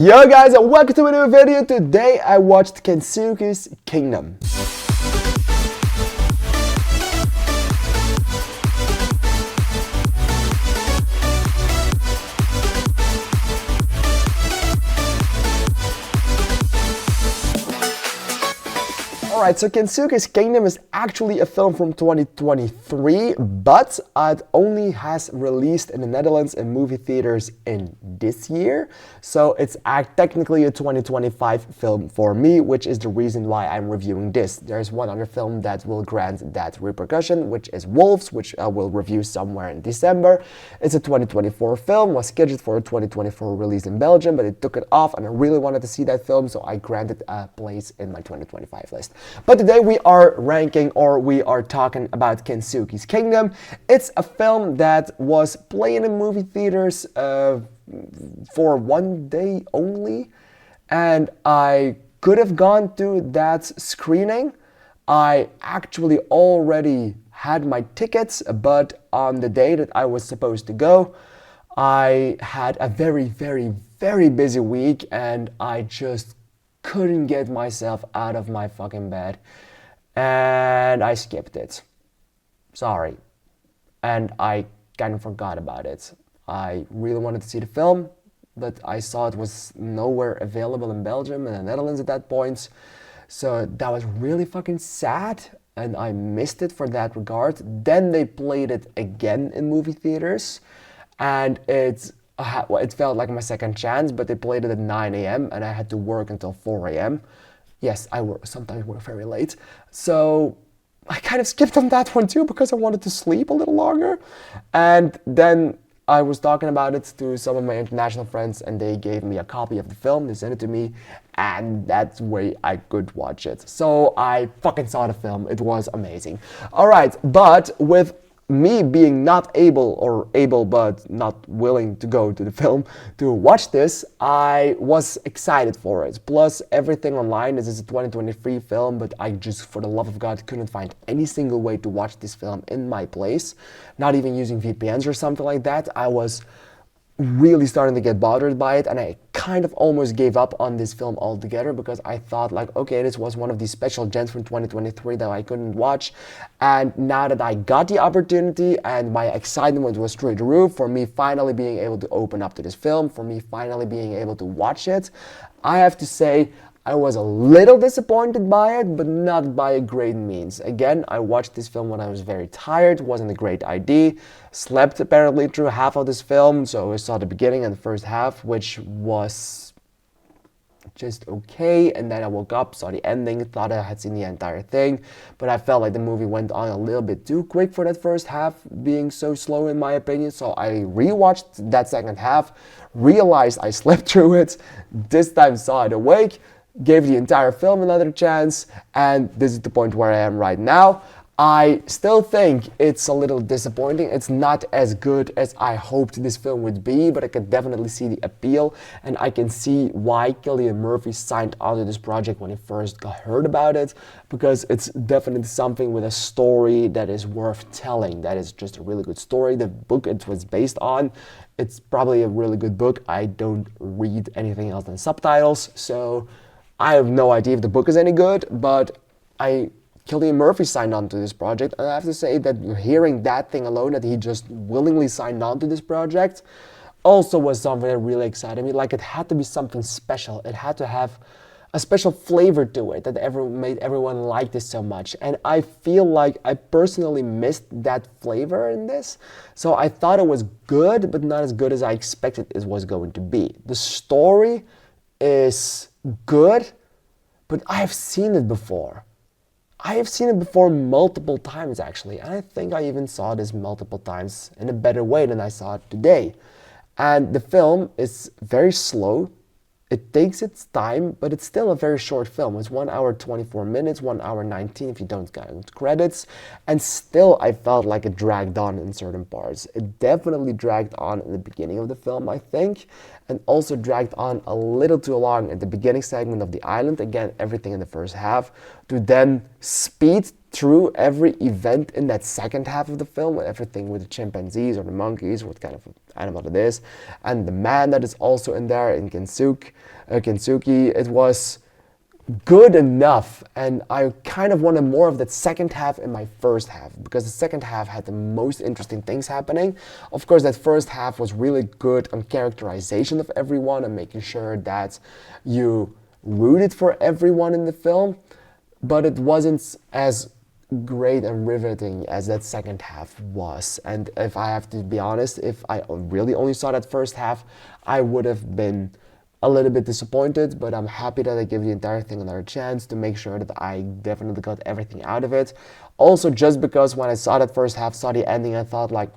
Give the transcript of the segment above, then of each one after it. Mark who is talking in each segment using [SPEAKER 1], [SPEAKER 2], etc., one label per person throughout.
[SPEAKER 1] Yo guys, and welcome to a new video. Today I watched Kensuke's Kingdom. Alright, so Kensuke's Kingdom is actually a film from 2023, but it only has released in the Netherlands in movie theaters in this year. So it's technically a 2025 film for me, which is the reason why I'm reviewing this. There's one other film that will grant that repercussion, which is Wolves, which I will review somewhere in December. It's a 2024 film, was scheduled for a 2024 release in Belgium, but it took it off and I really wanted to see that film, so I granted a place in my 2025 list. But today we are ranking, or we are talking about Kensuke's Kingdom. It's a film that was playing in movie theaters for one day only, and I could have gone to that screening. I actually already had my tickets, but on the day that I was supposed to go, I had a very busy week and I just couldn't get myself out of my fucking bed, and I skipped it. Sorry. And I kind of forgot about it. I really wanted to see the film, but I saw it was nowhere available in Belgium and the Netherlands at that point. So that was really fucking sad, and I missed it for that regard. Then they played it again in movie theaters, and it felt like my second chance, but they played it at 9 a.m. and I had to work until 4 a.m. Yes, sometimes work very late. So I kind of skipped on that one too because I wanted to sleep a little longer. And then I was talking about it to some of my international friends and they gave me a copy of the film, they sent it to me, and that's way I could watch it. So I fucking saw the film, it was amazing. Alright, but with me being not able but not willing to go to the film to watch this, I was excited for it. Plus everything online, this is a 2023 film, but I just, for the love of God, couldn't find any single way to watch this film in my place. Not even using VPNs or something like that. I was really starting to get bothered by it, and I kind of almost gave up on this film altogether because I thought like, okay, this was one of these special gems from 2023 that I couldn't watch, and now that I got the opportunity and my excitement was through the roof for me finally being able to open up to this film, for me finally being able to watch it, I have to say I was a little disappointed by it, but not by a great means. Again, I watched this film when I was very tired, wasn't a great idea, slept apparently through half of this film, so I saw the beginning and the first half, which was just okay, and then I woke up, saw the ending, thought I had seen the entire thing, but I felt like the movie went on a little bit too quick for that first half, being so slow in my opinion, so I rewatched that second half, realized I slept through it, this time saw it awake, gave the entire film another chance, and this is the point where I am right now. I still think it's a little disappointing. It's not as good as I hoped this film would be, but I can definitely see the appeal, and I can see why Cillian Murphy signed onto this project when he first heard about it, because it's definitely something with a story that is worth telling. That is just a really good story. The book it was based on, it's probably a really good book. I don't read anything else than subtitles, so I have no idea if the book is any good, but Cillian Murphy signed on to this project, and I have to say that hearing that thing alone, that he just willingly signed on to this project, also was something that really excited me. Like, it had to be something special. It had to have a special flavor to it that made everyone like this so much. And I feel like I personally missed that flavor in this. So I thought it was good, but not as good as I expected it was going to be. The story is good, but I have seen it before. I have seen it before multiple times actually, and I think I even saw this multiple times in a better way than I saw it today. And the film is very slow. It takes its time, but it's still a very short film. It's 1 hour 24 minutes, 1 hour 19 if you don't count credits. And still I felt like it dragged on in certain parts. It definitely dragged on in the beginning of the film, I think. And also dragged on a little too long at the beginning segment of the island. Again, everything in the first half. To then speed through every event in that second half of the film, everything with the chimpanzees or the monkeys, what kind of animal it is, and the man that is also in there in Kensuke, it was good enough, and I kind of wanted more of that second half in my first half, because the second half had the most interesting things happening. Of course, that first half was really good on characterization of everyone and making sure that you rooted for everyone in the film, but it wasn't as great and riveting as that second half was. And if I have to be honest, if I really only saw that first half, I would have been a little bit disappointed, but I'm happy that I gave the entire thing another chance to make sure that I definitely got everything out of it. Also, just because when I saw that first half, saw the ending, I thought like,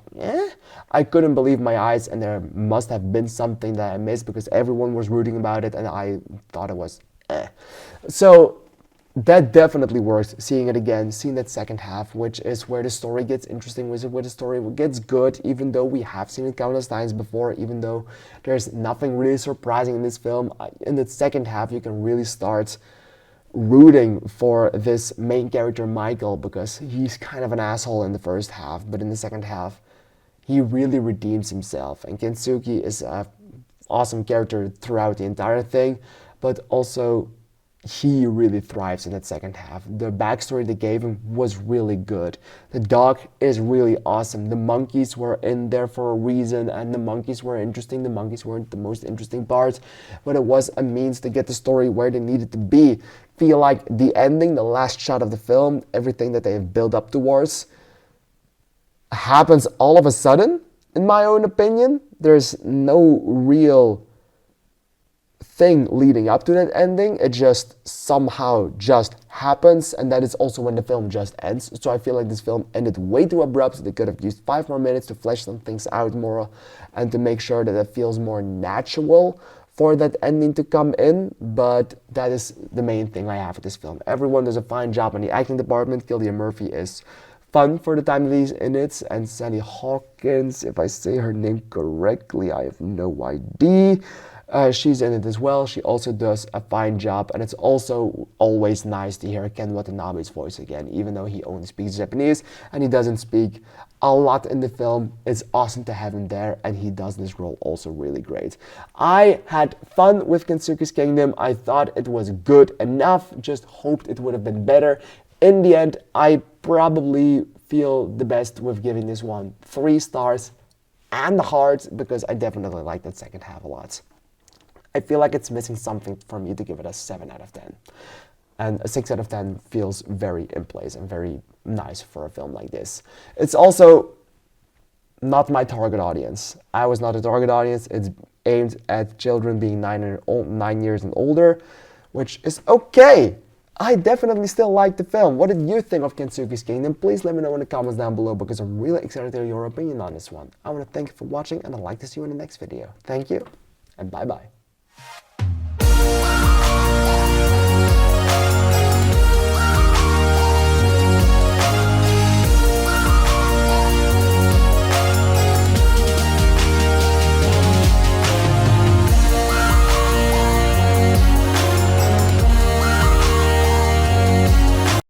[SPEAKER 1] I couldn't believe my eyes, and there must have been something that I missed because everyone was rooting about it and I thought it was So that definitely works, seeing it again, seeing that second half, which is where the story gets interesting, where the story gets good, even though we have seen it countless times before, even though there's nothing really surprising in this film. In the second half, you can really start rooting for this main character, Michael, because he's kind of an asshole in the first half, but in the second half, he really redeems himself. And Kensuke is an awesome character throughout the entire thing, but also he really thrives in that second half. The backstory they gave him was really good. The dog is really awesome. The monkeys were in there for a reason, and the monkeys were interesting. The monkeys weren't the most interesting part, but it was a means to get the story where they needed to be. Feel like the ending, the last shot of the film, everything that they have built up towards happens all of a sudden, in my own opinion. There's no real thing leading up to that ending. It just somehow just happens, and that is also when the film just ends. So I feel like this film ended way too abrupt. They could have used 5 more minutes to flesh some things out more and to make sure that it feels more natural for that ending to come in, but that is the main thing I have with this film. Everyone does a fine job in the acting department. Cillian Murphy is fun for the time that he's in it, and Sally Hawkins, if I say her name correctly, I have no idea. She's in it as well. She also does a fine job, and it's also always nice to hear Ken Watanabe's voice again, even though he only speaks Japanese and he doesn't speak a lot in the film. It's awesome to have him there, and he does this role also really great. I had fun with Kensuke's Kingdom. I thought it was good enough, just hoped it would have been better. In the end, I probably feel the best with giving this one 3 stars and a heart, because I definitely like that second half a lot. I feel like it's missing something for me to give it a 7 out of 10. And a 6 out of 10 feels very in place and very nice for a film like this. It's also not my target audience. I was not a target audience. It's aimed at children being 9 years and older, which is okay. I definitely still like the film. What did you think of Kensuke's Kingdom? Please let me know in the comments down below, because I'm really excited to hear your opinion on this one. I want to thank you for watching, and I'd like to see you in the next video. Thank you, and bye-bye.